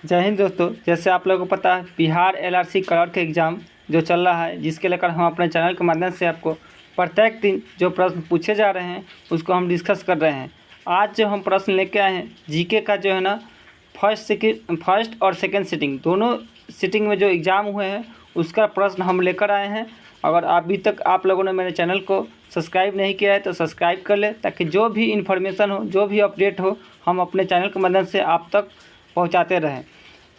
जय हिंद दोस्तों। जैसे आप लोगों को पता है, बिहार एलआरसी क्लर्क एग्ज़ाम जो चल रहा है, जिसके लेकर हम अपने चैनल के माध्यम से आपको प्रत्येक दिन जो प्रश्न पूछे जा रहे हैं उसको हम डिस्कस कर रहे हैं। आज जो हम प्रश्न लेके आए हैं जीके का, जो है ना फर्स्ट और सेकंड सिटिंग, दोनों सिटिंग में जो एग्ज़ाम हुए हैं उसका प्रश्न हम लेकर आए हैं। अगर अभी तक आप लोगों ने मेरे चैनल को सब्सक्राइब नहीं किया है तो सब्सक्राइब कर ले, ताकि जो भी इन्फॉर्मेशन हो, जो भी अपडेट हो, हम अपने चैनल के माध्यम से आप तक पहुंचाते रहें।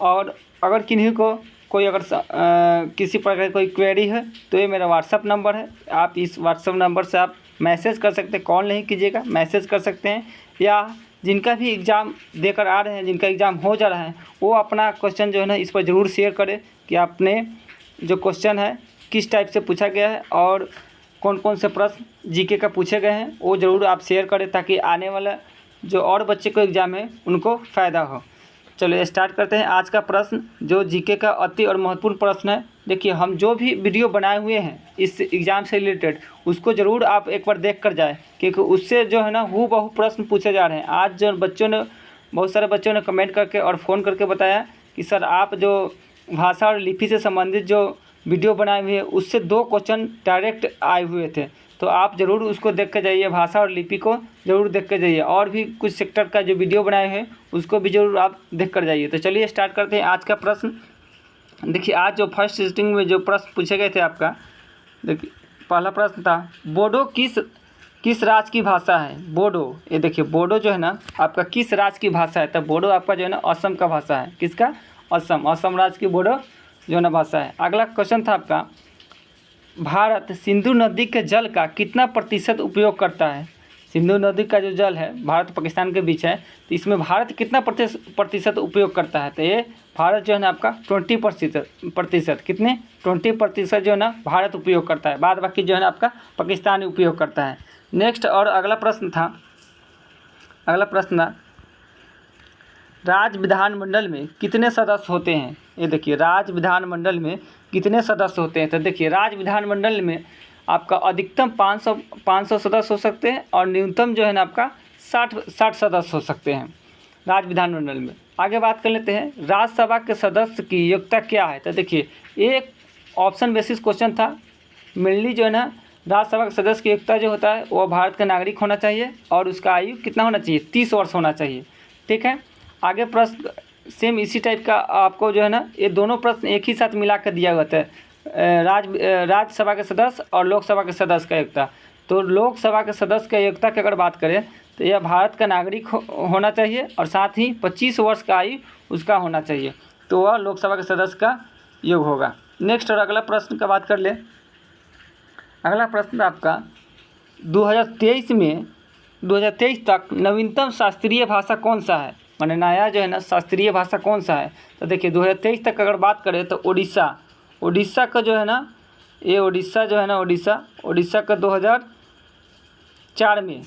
और अगर किन्हीं को कोई किसी प्रकार की कोई क्वेरी है तो ये मेरा व्हाट्सअप नंबर है। आप इस व्हाट्सअप नंबर से आप मैसेज कर सकते हैं, कॉल नहीं कीजिएगा, मैसेज कर सकते हैं। या जिनका भी एग्ज़ाम देकर आ रहे हैं, जिनका एग्ज़ाम हो जा रहा है, वो अपना क्वेश्चन जो है ना इस पर ज़रूर शेयर करें कि आपने जो क्वेश्चन है किस टाइप से पूछा गया है और कौन कौन से प्रश्न जीके का पूछे गए हैं, वो ज़रूर आप शेयर करें, ताकि आने वाला जो और बच्चे को एग्ज़ाम है उनको फ़ायदा हो। चलिए स्टार्ट करते हैं आज का प्रश्न, जो जीके का अति और महत्वपूर्ण प्रश्न है। देखिए, हम जो भी वीडियो बनाए हुए हैं इस एग्ज़ाम से रिलेटेड, उसको ज़रूर आप एक बार देख कर जाए, क्योंकि उससे जो है ना हूबहू प्रश्न पूछे जा रहे हैं। आज जो बहुत सारे बच्चों ने कमेंट करके और फ़ोन करके बताया कि सर, आप जो भाषा और लिपि से संबंधित जो वीडियो बनाए हुए हैं उससे 2 क्वेश्चन डायरेक्ट आए हुए थे, तो आप ज़रूर उसको देख के जाइए। भाषा और लिपि को ज़रूर देख के जाइए, और भी कुछ सेक्टर का जो वीडियो बनाए हैं उसको भी ज़रूर आप देख कर जाइए। तो चलिए स्टार्ट करते हैं आज का प्रश्न। देखिए, आज जो फर्स्ट सिटिंग में जो प्रश्न पूछे गए थे आपका, देखिए पहला प्रश्न था, बोडो किस राज्य की भाषा है? बोडो, ये देखिए बोडो जो है ना आपका किस राज्य की भाषा है? तो बोडो आपका जो है ना असम का भाषा है। किसका? असम राज्य की बोडो जो है ना भाषा है। अगला क्वेश्चन था आपका, भारत सिंधु नदी के जल का कितना प्रतिशत उपयोग करता है? सिंधु नदी का जो जल है भारत पाकिस्तान के बीच है, तो इसमें भारत कितना प्रतिशत उपयोग करता है? तो ये भारत जो है ना आपका 20% कितने 20% जो है ना भारत उपयोग करता है, बाद बाकी जो है ना आपका पाकिस्तान उपयोग करता है। नेक्स्ट और अगला प्रश्न था राज्य विधानमंडल में कितने सदस्य होते हैं? ये देखिए, राज्य विधानमंडल में कितने सदस्य होते हैं? तो देखिए, राज्य विधानमंडल में आपका अधिकतम 500 सदस्य हो सकते हैं और न्यूनतम जो है ना आपका 60 सदस्य हो सकते हैं राज्य विधानमंडल में। आगे बात कर लेते हैं, राज्यसभा के सदस्य की योग्यता क्या है? तो देखिए, एक ऑप्शन बेसिस क्वेश्चन था। मेनली जो है ना राज्यसभा के सदस्य की योग्यता जो होता है वो भारत का नागरिक होना चाहिए और उसका आयु कितना होना चाहिए? 30 वर्ष होना चाहिए। ठीक है, आगे प्रश्न सेम इसी टाइप का आपको जो है ना, ये दोनों प्रश्न एक ही साथ मिला कर दिया हुआ था, राज्यसभा के सदस्य और लोकसभा के सदस्य का योग्यता। तो लोकसभा के सदस्य का योग्यता की अगर बात करें तो यह भारत का नागरिक होना चाहिए और साथ ही 25 वर्ष का आयु उसका होना चाहिए, तो वह लोकसभा के सदस्य का योग होगा। नेक्स्ट और अगला प्रश्न का बात कर ले। अगला प्रश्न आपका 2023 तक नवीनतम शास्त्रीय भाषा कौन सा है? माने नया जो है ना शास्त्रीय भाषा कौन सा है? तो देखिए, 2023 तक अगर बात करें तो उड़ीसा का जो है ना, ये उड़ीसा जो है ना, उड़ीसा का 2004 में,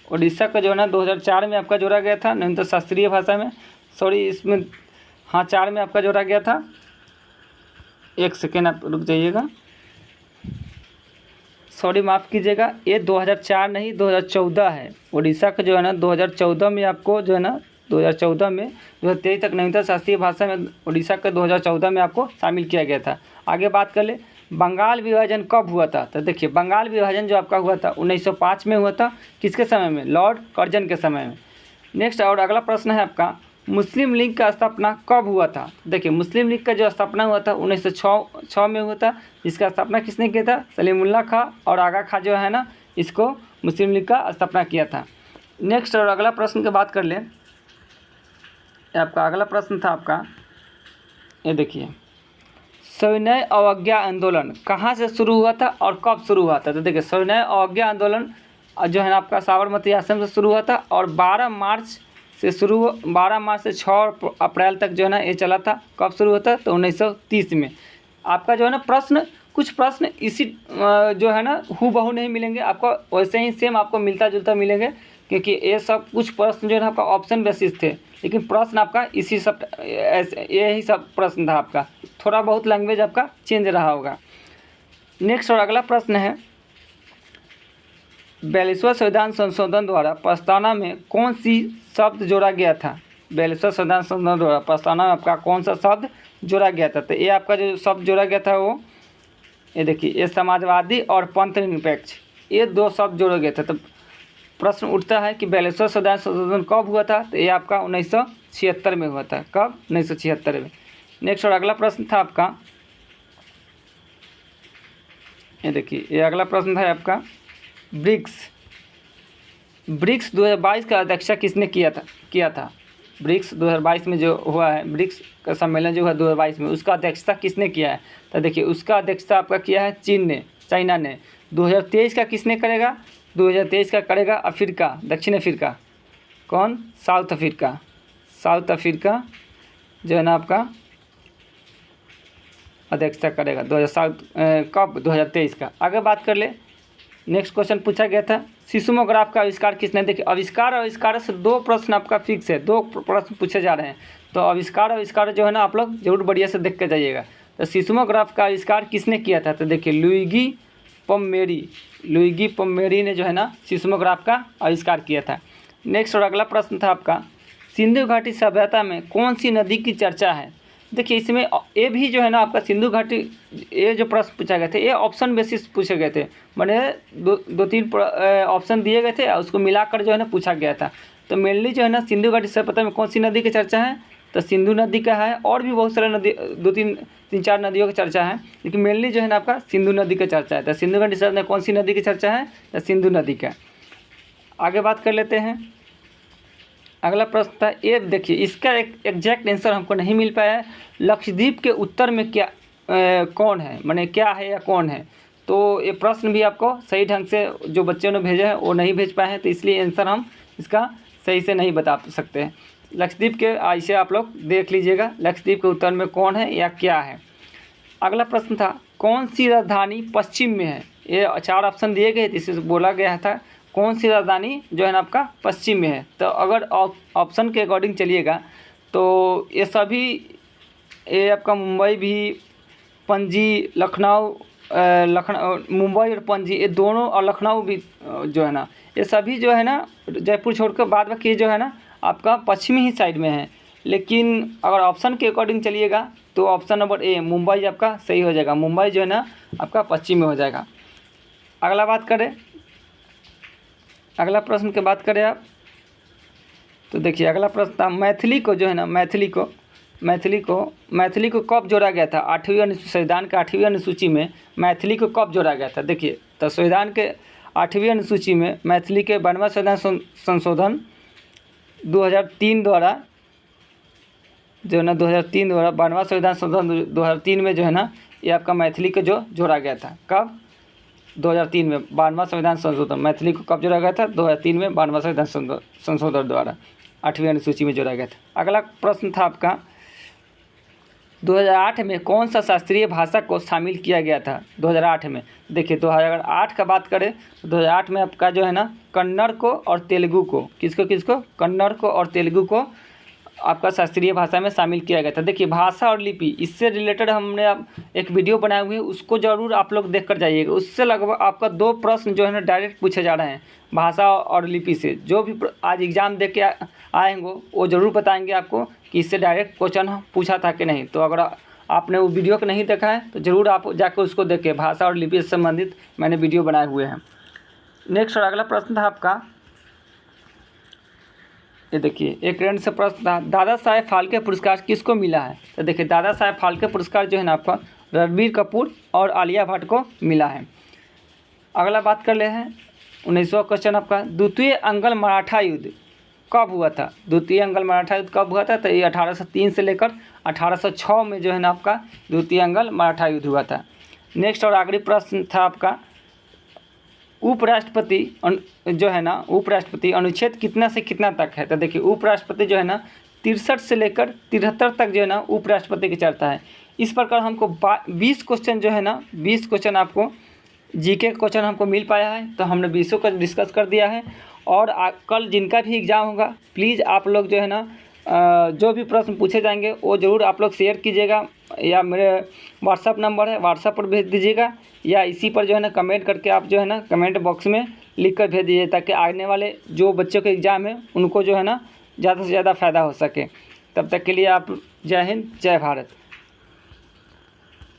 उड़ीसा का जो है ना 2004 में आपका जोड़ा गया था नवीनतम शास्त्रीय भाषा में। सॉरी, इसमें 4 में आपका जोड़ा गया था। एक सेकेंड आप रुक जाइएगा, सॉरी माफ़ कीजिएगा, ये 2004 नहीं 2014 है। उड़ीसा का जो है ना 2014 में आपको जो है ना 2014 में 2023 तक नवीनतम शास्त्रीय भाषा में उड़ीसा का 2014 में आपको शामिल किया गया था। आगे बात कर ले, बंगाल विभाजन कब हुआ था? तो देखिए, बंगाल विभाजन जो आपका हुआ था 1905 में हुआ था। किसके समय में? लॉर्ड कर्जन के समय में। नेक्स्ट और अगला प्रश्न है आपका, मुस्लिम लीग का स्थापना कब हुआ था? देखिए, मुस्लिम लीग का जो स्थापना हुआ था 1906 में हुआ था। इसका स्थापना किसने किया था? सलीमुल्लाह खां और आगा खां जो है ना इसको मुस्लिम लीग का स्थापना किया था। नेक्स्ट और अगला प्रश्न की बात कर लें। आपका अगला प्रश्न था आपका, ये देखिए, सविनय अवज्ञा आंदोलन कहाँ से शुरू हुआ था और कब शुरू हुआ था? तो देखिए, सविनय अवज्ञा आंदोलन जो है ना आपका साबरमती आश्रम से शुरू हुआ था और 12 मार्च से 6 अप्रैल तक जो है ना ये चला था। कब शुरू हुआ था? तो 1930 में। आपका जो है ना कुछ प्रश्न इसी जो है ना हूबहू नहीं मिलेंगे आपको, वैसे ही सेम आपको मिलता जुलता मिलेंगे, क्योंकि ये सब कुछ प्रश्न जो है ना आपका ऑप्शन बेसिस थे, लेकिन प्रश्न आपका यही सब प्रश्न था आपका। थोड़ा बहुत लैंग्वेज आपका चेंज रहा होगा। नेक्स्ट और अगला प्रश्न है, 42वां संविधान संशोधन द्वारा प्रस्तावना में कौन सी शब्द जोड़ा गया था? बैलेश्वर संविधान संशोधन द्वारा प्रस्तावना में आपका कौन सा शब्द जोड़ा गया था? तो ये आपका जो शब्द जोड़ा गया था वो ये देखिए, ये समाजवादी और पंथ निरपेक्ष, ये 2 शब्द जोड़े गए थे। तो प्रश्न उठता है कि बैलेश्वर संविधान संशोधन कब हुआ था? तो ये आपका 1976 में हुआ था। कब? 1976 में। नेक्स्ट और अगला प्रश्न था आपका, ये देखिए, ये अगला प्रश्न था आपका, ब्रिक्स 2022 का अध्यक्षता किसने किया था? ब्रिक्स 2022 में जो हुआ है, ब्रिक्स का सम्मेलन जो हुआ 2022 में, उसका अध्यक्षता किसने किया है? तो देखिए, उसका अध्यक्षता आपका किया है चाइना ने। 2023 का किसने करेगा? 2023 का करेगा अफ्रीका, दक्षिण अफ्रीका। कौन? साउथ अफ्रीका जो है ना आपका अध्यक्षता करेगा कब? 2023 का। आगे बात कर ले। नेक्स्ट क्वेश्चन पूछा गया था, सिस्मोग्राफ का आविष्कार किसने? देखिए, आविष्कार और आविष्कार से 2 प्रश्न आपका फिक्स है, 2 प्रश्न पूछे जा रहे हैं। तो आविष्कार जो है ना, आप लोग जरूर बढ़िया से देख के जाइएगा। तो सिस्मोग्राफ का आविष्कार किसने किया था? तो देखिए, लुइगी पोम्मेरी ने जो है ना सिस्मोग्राफ का आविष्कार किया था। नेक्स्ट और अगला प्रश्न था आपका, सिंधु घाटी सभ्यता में कौन सी नदी की चर्चा है? देखिए, इसमें ये भी जो है ना आपका सिंधु घाटी, ये जो प्रश्न पूछा गए थे ये ऑप्शन बेसिस पूछे गए थे, मैंने 2-3 ऑप्शन दिए गए थे और उसको मिलाकर जो है ना पूछा गया था। तो मेनली जो है ना सिंधु घाटी सभ्यता में कौन सी नदी की चर्चा है? तो सिंधु नदी का है, और भी बहुत सारे नदी, 2-3-4 नदियों की चर्चा है, लेकिन मेनली जो है ना आपका सिंधु नदी का चर्चा है। तो सिंधु घाटी सभ्यता में कौन सी नदी की चर्चा है? तो सिंधु नदी का। आगे बात कर लेते हैं। अगला प्रश्न था, ये देखिए, इसका एक एग्जैक्ट आंसर हमको नहीं मिल पाया है। लक्षद्वीप के उत्तर में क्या कौन है, माने क्या है या कौन है? तो ये प्रश्न भी आपको सही ढंग से जो बच्चों ने भेजा है वो नहीं भेज पाए हैं, तो इसलिए आंसर हम इसका सही से नहीं बता सकते हैं। लक्षद्वीप के ऐसे आप लोग देख लीजिएगा, लक्षद्वीप के उत्तर में कौन है या क्या है। अगला प्रश्न था, कौन सी राजधानी पश्चिम में है? ये 4 ऑप्शन दिए गए थे, इसमें बोला गया था कौन सी राजधानी जो है ना आपका पश्चिम में है। तो अगर ऑप्शन के अकॉर्डिंग चलिएगा तो ये सभी, ये आपका मुंबई भी, पणजी, मुंबई और पणजी, ये दोनों, और लखनऊ भी जो है ना, ये सभी जो है ना जयपुर छोड़कर बाद बाकी जो है ना आपका पश्चिमी ही साइड में है। लेकिन अगर ऑप्शन के अकॉर्डिंग चलिएगा तो ऑप्शन नंबर ए मुंबई आपका सही हो जाएगा। मुंबई जो है ना आपका पश्चिम में हो जाएगा। अगला प्रश्न की बात करें आप, तो देखिए अगला प्रश्न था, मैथिली को जो है ना, मैथिली को कब जोड़ा गया था? 8वीं अनुसूची, संविधान के 8वीं अनुसूची में मैथिली को कब जोड़ा गया था? देखिए, तो संविधान के 8वीं अनुसूची में मैथिली के 92वां संविधान संशोधन 2003 द्वारा जो है ना 2003 द्वारा 92वां संविधान संशोधन 2003 में जो है ना ये आपका मैथिली को जो जोड़ा गया था। कब? 2003 में 92वां संविधान संशोधन, मैथिली को कब जोड़ा गया था? 2003 में 92वां संविधान संशोधन द्वारा 8वीं अनुसूची में जोड़ा गया था। अगला प्रश्न था आपका, 2008 में कौन सा शास्त्रीय भाषा को शामिल किया गया था? 2008 में, देखिए 2008 का बात करें तो 2008 में आपका जो है ना कन्नड़ को और तेलुगु को, किसको कन्नड़ को और तेलुगु को आपका शास्त्रीय भाषा में शामिल किया गया था। देखिए, भाषा और लिपि, इससे रिलेटेड हमने अब एक वीडियो बनाए हुए हैं, उसको ज़रूर आप लोग देख कर जाइएगा। उससे लगभग आपका 2 प्रश्न जो है ना डायरेक्ट पूछे जा रहे हैं भाषा और लिपि से। जो भी आज एग्ज़ाम दे के आएंगे वो ज़रूर बताएंगे आपको कि इससे डायरेक्ट क्वेश्चन पूछा था कि नहीं। तो अगर आपने वो वीडियो को नहीं देखा है तो ज़रूर आप जाकर उसको देखें, भाषा और लिपि से संबंधित मैंने वीडियो बनाए हुए हैं। नेक्स्ट और अगला प्रश्न था आपका, ये देखिए एक ट्रेंड से प्रश्न था, दादा साहेब फाल्के पुरस्कार किसको मिला है? तो देखिए, दादा साहेब फाल्के पुरस्कार जो है ना आपका रणबीर कपूर और आलिया भट्ट को मिला है। अगला बात कर ले हैं 19वां क्वेश्चन आपका, द्वितीय अंगल मराठा युद्ध कब हुआ था? द्वितीय अंगल मराठा युद्ध कब हुआ था? तो ये 1803 से लेकर 1806 में जो है ना आपका द्वितीय अंगल मराठा युद्ध हुआ था। नेक्स्ट और आखिरी प्रश्न था आपका, उपराष्ट्रपति जो है ना, उपराष्ट्रपति अनुच्छेद कितना से कितना तक है? तो देखिए, उपराष्ट्रपति जो है ना 63 से लेकर 73 तक जो है ना उपराष्ट्रपति की चर्चा है। इस प्रकार हमको 20 क्वेश्चन जो है ना, 20 क्वेश्चन आपको जीके क्वेश्चन हमको मिल पाया है, तो हमने 20 का डिस्कस कर दिया है। और कल जिनका भी एग्ज़ाम होगा प्लीज़ आप लोग जो है ना जो भी प्रश्न पूछे जाएंगे वो ज़रूर आप लोग शेयर कीजिएगा, या मेरे व्हाट्सअप नंबर है व्हाट्सअप पर भेज दीजिएगा, या इसी पर जो है ना कमेंट करके आप जो है ना कमेंट बॉक्स में लिख कर भेज दीजिए, ताकि आने वाले जो बच्चों के एग्ज़ाम है उनको जो है ना ज़्यादा से ज़्यादा फ़ायदा हो सके। तब तक के लिए आप जय हिंद, जय भारत।